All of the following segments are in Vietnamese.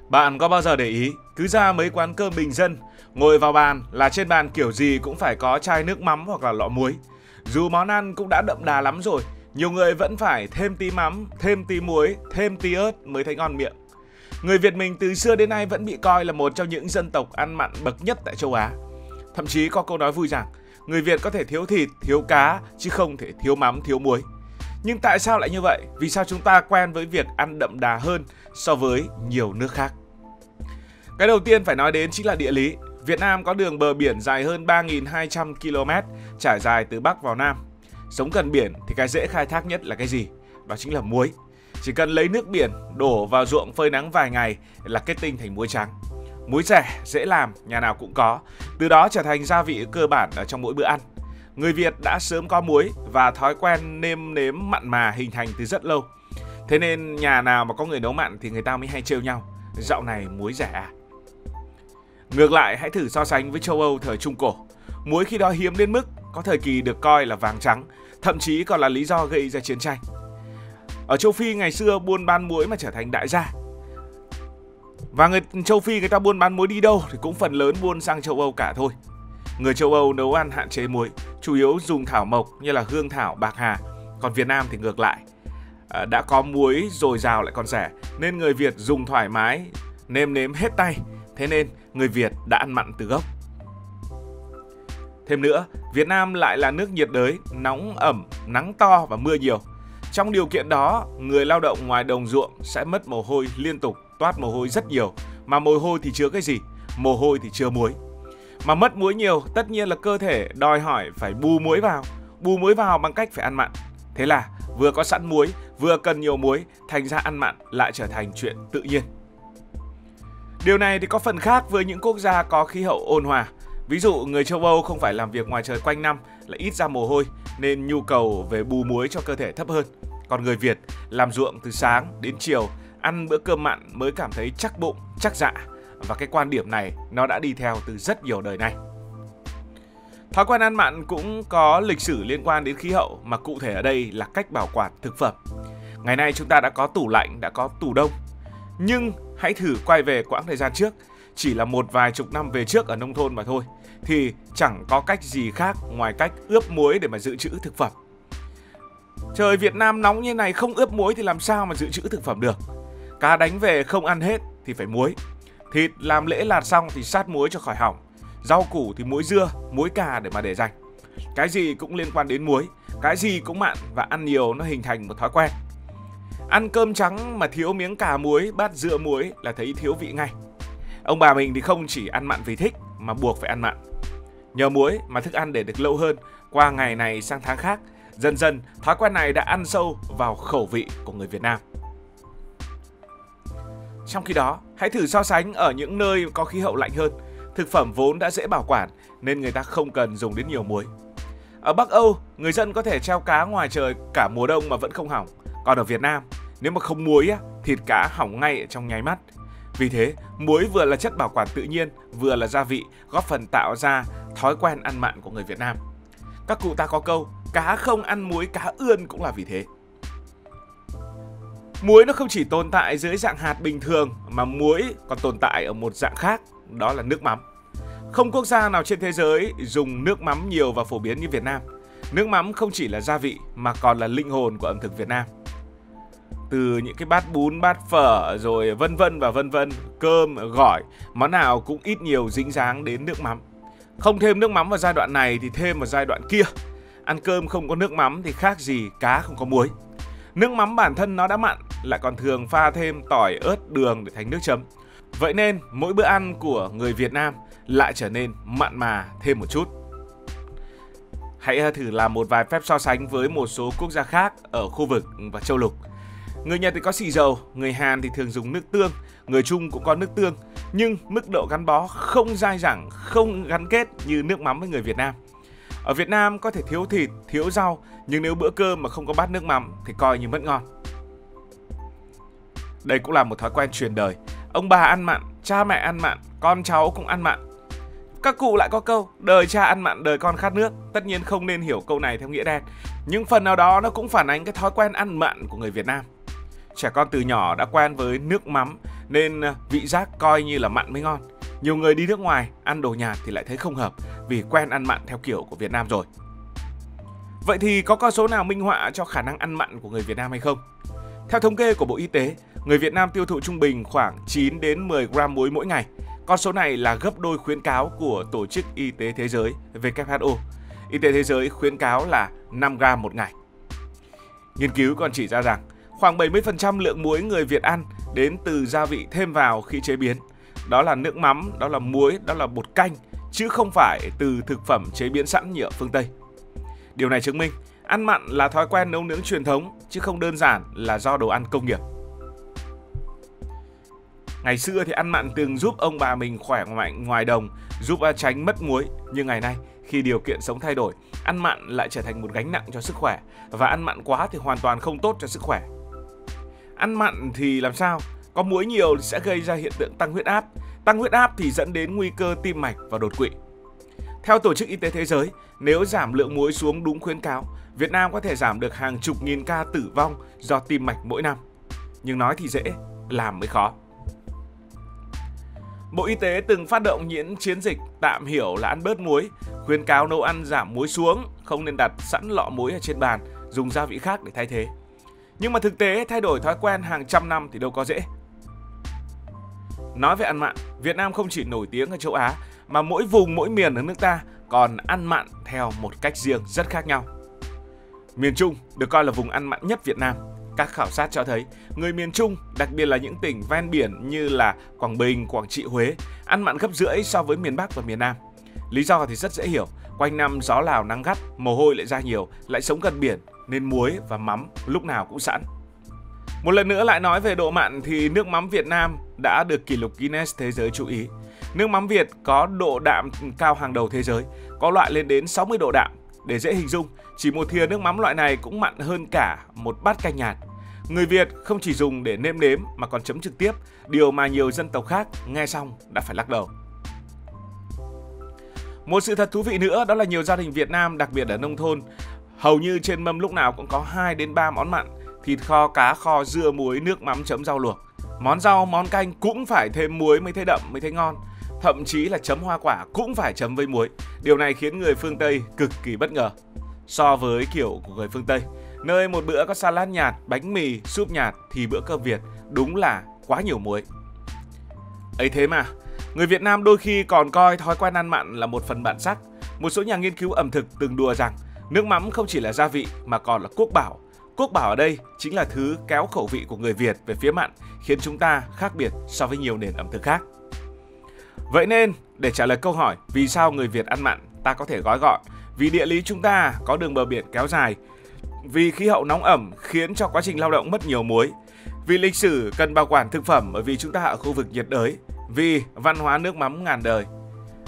Bạn có bao giờ để ý, cứ ra mấy quán cơm bình dân, ngồi vào bàn là trên bàn kiểu gì cũng phải có chai nước mắm hoặc là lọ muối. Dù món ăn cũng đã đậm đà lắm rồi, nhiều người vẫn phải thêm tí mắm, thêm tí muối, thêm tí ớt mới thấy ngon miệng. Người Việt mình từ xưa đến nay vẫn bị coi là một trong những dân tộc ăn mặn bậc nhất tại châu Á. Thậm chí có câu nói vui rằng, người Việt có thể thiếu thịt, thiếu cá, chứ không thể thiếu mắm, thiếu muối. Nhưng tại sao lại như vậy? Vì sao chúng ta quen với việc ăn đậm đà hơn so với nhiều nước khác? Cái đầu tiên phải nói đến chính là địa lý. Việt Nam có đường bờ biển dài hơn 3.200 km, trải dài từ Bắc vào Nam. Sống gần biển thì cái dễ khai thác nhất là cái gì? Đó chính là muối. Chỉ cần lấy nước biển đổ vào ruộng phơi nắng vài ngày là kết tinh thành muối trắng. Muối rẻ, dễ làm, nhà nào cũng có, từ đó trở thành gia vị cơ bản ở trong mỗi bữa ăn. Người Việt đã sớm có muối và thói quen nêm nếm mặn mà hình thành từ rất lâu. Thế nên nhà nào mà có người nấu mặn thì người ta mới hay trêu nhau, dạo này muối rẻ à? Ngược lại, hãy thử so sánh với châu Âu thời Trung Cổ. Muối khi đó hiếm đến mức có thời kỳ được coi là vàng trắng, thậm chí còn là lý do gây ra chiến tranh. Ở châu Phi ngày xưa buôn bán muối mà trở thành đại gia. Và người châu Phi người ta buôn bán muối đi đâu thì cũng phần lớn buôn sang châu Âu cả thôi. Người châu Âu nấu ăn hạn chế muối, chủ yếu dùng thảo mộc như là hương thảo, bạc hà. Còn Việt Nam thì ngược lại, đã có muối dồi dào lại còn rẻ, nên người Việt dùng thoải mái, nêm nếm hết tay. Thế nên người Việt đã ăn mặn từ gốc. Thêm nữa, Việt Nam lại là nước nhiệt đới, nóng ẩm, nắng to và mưa nhiều. Trong điều kiện đó, người lao động ngoài đồng ruộng sẽ mất mồ hôi liên tục, toát mồ hôi rất nhiều. Mà mồ hôi thì chứa cái gì? Mồ hôi thì chứa muối. Mà mất muối nhiều, tất nhiên là cơ thể đòi hỏi phải bù muối vào. Bù muối vào bằng cách phải ăn mặn. Thế là vừa có sẵn muối, vừa cần nhiều muối, thành ra ăn mặn lại trở thành chuyện tự nhiên. Điều này thì có phần khác với những quốc gia có khí hậu ôn hòa. Ví dụ người châu Âu không phải làm việc ngoài trời quanh năm, lại ít ra mồ hôi, nên nhu cầu về bù muối cho cơ thể thấp hơn. Còn người Việt làm ruộng từ sáng đến chiều, ăn bữa cơm mặn mới cảm thấy chắc bụng, chắc dạ. Và cái quan điểm này nó đã đi theo từ rất nhiều đời nay. Thói quen ăn mặn cũng có lịch sử liên quan đến khí hậu, mà cụ thể ở đây là cách bảo quản thực phẩm. Ngày nay chúng ta đã có tủ lạnh, đã có tủ đông. Nhưng hãy thử quay về quãng thời gian trước, chỉ là một vài chục năm về trước ở nông thôn mà thôi, thì chẳng có cách gì khác ngoài cách ướp muối để mà dự trữ thực phẩm. Trời Việt Nam nóng như này, không ướp muối thì làm sao mà dự trữ thực phẩm được. Cá đánh về không ăn hết thì phải muối. Thịt làm lễ lạt xong thì sát muối cho khỏi hỏng. Rau củ thì muối dưa, muối cà để mà để dành. Cái gì cũng liên quan đến muối, cái gì cũng mặn và ăn nhiều nó hình thành một thói quen. Ăn cơm trắng mà thiếu miếng cà muối, bát dưa muối là thấy thiếu vị ngay. Ông bà mình thì không chỉ ăn mặn vì thích mà buộc phải ăn mặn. Nhờ muối mà thức ăn để được lâu hơn, qua ngày này sang tháng khác. Dần dần thói quen này đã ăn sâu vào khẩu vị của người Việt Nam. Trong khi đó, hãy thử so sánh ở những nơi có khí hậu lạnh hơn. Thực phẩm vốn đã dễ bảo quản nên người ta không cần dùng đến nhiều muối. Ở Bắc Âu, người dân có thể treo cá ngoài trời cả mùa đông mà vẫn không hỏng. Còn ở Việt Nam, nếu mà không muối, thịt cá hỏng ngay ở trong nháy mắt. Vì thế, muối vừa là chất bảo quản tự nhiên, vừa là gia vị, góp phần tạo ra thói quen ăn mặn của người Việt Nam. Các cụ ta có câu, cá không ăn muối cá ươn cũng là vì thế. Muối nó không chỉ tồn tại dưới dạng hạt bình thường, mà muối còn tồn tại ở một dạng khác, đó là nước mắm. Không quốc gia nào trên thế giới dùng nước mắm nhiều và phổ biến như Việt Nam. Nước mắm không chỉ là gia vị mà còn là linh hồn của ẩm thực Việt Nam. Từ những cái bát bún, bát phở rồi vân vân và vân vân, cơm, gỏi, món nào cũng ít nhiều dính dáng đến nước mắm. Không thêm nước mắm vào giai đoạn này thì thêm vào giai đoạn kia. Ăn cơm không có nước mắm thì khác gì cá không có muối. Nước mắm bản thân nó đã mặn, lại còn thường pha thêm tỏi, ớt, đường để thành nước chấm. Vậy nên mỗi bữa ăn của người Việt Nam lại trở nên mặn mà thêm một chút. Hãy thử làm một vài phép so sánh với một số quốc gia khác ở khu vực và châu lục. Người Nhật thì có xì dầu, người Hàn thì thường dùng nước tương, người Trung cũng có nước tương. Nhưng mức độ gắn bó không dai dẳng, không gắn kết như nước mắm với người Việt Nam. Ở Việt Nam có thể thiếu thịt, thiếu rau, nhưng nếu bữa cơm mà không có bát nước mắm thì coi như mất ngon. Đây cũng là một thói quen truyền đời. Ông bà ăn mặn, cha mẹ ăn mặn, con cháu cũng ăn mặn. Các cụ lại có câu, đời cha ăn mặn, đời con khát nước. Tất nhiên không nên hiểu câu này theo nghĩa đen, nhưng phần nào đó nó cũng phản ánh cái thói quen ăn mặn của người Việt Nam. Trẻ con từ nhỏ đã quen với nước mắm nên vị giác coi như là mặn mới ngon. Nhiều người đi nước ngoài ăn đồ nhạt thì lại thấy không hợp vì quen ăn mặn theo kiểu của Việt Nam rồi. Vậy thì có con số nào minh họa cho khả năng ăn mặn của người Việt Nam hay không? Theo thống kê của Bộ Y tế, người Việt Nam tiêu thụ trung bình khoảng 9 đến 10 gram muối mỗi ngày. Con số này là gấp đôi khuyến cáo của Tổ chức Y tế Thế giới WHO. Y tế Thế giới khuyến cáo là 5 gram một ngày. Nghiên cứu còn chỉ ra rằng khoảng 70% lượng muối người Việt ăn đến từ gia vị thêm vào khi chế biến. Đó là nước mắm, đó là muối, đó là bột canh, chứ không phải từ thực phẩm chế biến sẵn như ở phương Tây. Điều này chứng minh ăn mặn là thói quen nấu nướng truyền thống chứ không đơn giản là do đồ ăn công nghiệp. Ngày xưa thì ăn mặn từng giúp ông bà mình khỏe mạnh ngoài đồng, giúp tránh mất muối. Nhưng ngày nay, khi điều kiện sống thay đổi, ăn mặn lại trở thành một gánh nặng cho sức khỏe. Và ăn mặn quá thì hoàn toàn không tốt cho sức khỏe. Ăn mặn thì làm sao? Có muối nhiều sẽ gây ra hiện tượng tăng huyết áp. Tăng huyết áp thì dẫn đến nguy cơ tim mạch và đột quỵ. Theo Tổ chức Y tế Thế giới, nếu giảm lượng muối xuống đúng khuyến cáo, Việt Nam có thể giảm được hàng chục nghìn ca tử vong do tim mạch mỗi năm. Nhưng nói thì dễ, làm mới khó. Bộ Y tế từng phát động những chiến dịch tạm hiểu là ăn bớt muối, khuyến cáo nấu ăn giảm muối xuống, không nên đặt sẵn lọ muối ở trên bàn, dùng gia vị khác để thay thế. Nhưng mà thực tế thay đổi thói quen hàng trăm năm thì đâu có dễ. Nói về ăn mặn, Việt Nam không chỉ nổi tiếng ở châu Á, mà mỗi vùng mỗi miền ở nước ta còn ăn mặn theo một cách riêng rất khác nhau. Miền Trung được coi là vùng ăn mặn nhất Việt Nam. Các khảo sát cho thấy, người miền Trung, đặc biệt là những tỉnh ven biển như là Quảng Bình, Quảng Trị, Huế, ăn mặn gấp rưỡi so với miền Bắc và miền Nam. Lý do thì rất dễ hiểu, quanh năm gió Lào nắng gắt, mồ hôi lại ra nhiều, lại sống gần biển nên muối và mắm lúc nào cũng sẵn. Một lần nữa lại nói về độ mặn thì nước mắm Việt Nam đã được kỷ lục Guinness Thế giới chú ý. Nước mắm Việt có độ đạm cao hàng đầu thế giới, có loại lên đến 60 độ đạm. Để dễ hình dung, chỉ một thìa nước mắm loại này cũng mặn hơn cả một bát canh nhạt. Người Việt không chỉ dùng để nêm nếm mà còn chấm trực tiếp, điều mà nhiều dân tộc khác nghe xong đã phải lắc đầu. Một sự thật thú vị nữa đó là nhiều gia đình Việt Nam, đặc biệt ở nông thôn, hầu như trên mâm lúc nào cũng có 2 đến 3 món mặn: thịt kho, cá kho, dưa muối, nước mắm chấm rau luộc. Món rau, món canh cũng phải thêm muối mới thấy đậm, mới thấy ngon. Thậm chí là chấm hoa quả cũng phải chấm với muối. Điều này khiến người phương Tây cực kỳ bất ngờ so với kiểu của người phương Tây, nơi một bữa có salad nhạt, bánh mì, súp nhạt thì bữa cơm Việt đúng là quá nhiều muối. Ấy thế mà, người Việt Nam đôi khi còn coi thói quen ăn mặn là một phần bản sắc. Một số nhà nghiên cứu ẩm thực từng đùa rằng nước mắm không chỉ là gia vị mà còn là quốc bảo. Quốc bảo ở đây chính là thứ kéo khẩu vị của người Việt về phía mặn, khiến chúng ta khác biệt so với nhiều nền ẩm thực khác. Vậy nên, để trả lời câu hỏi vì sao người Việt ăn mặn, ta có thể gói gọn: vì địa lý chúng ta có đường bờ biển kéo dài, vì khí hậu nóng ẩm khiến cho quá trình lao động mất nhiều muối, vì lịch sử cần bảo quản thực phẩm bởi vì chúng ta ở khu vực nhiệt đới, vì văn hóa nước mắm ngàn đời.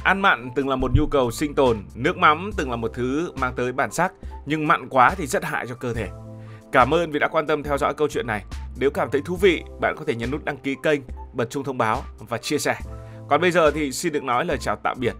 Ăn mặn từng là một nhu cầu sinh tồn, nước mắm từng là một thứ mang tới bản sắc, nhưng mặn quá thì rất hại cho cơ thể. Cảm ơn vì đã quan tâm theo dõi câu chuyện này. Nếu cảm thấy thú vị, bạn có thể nhấn nút đăng ký kênh, bật chuông thông báo và chia sẻ. Còn bây giờ thì xin được nói lời chào tạm biệt.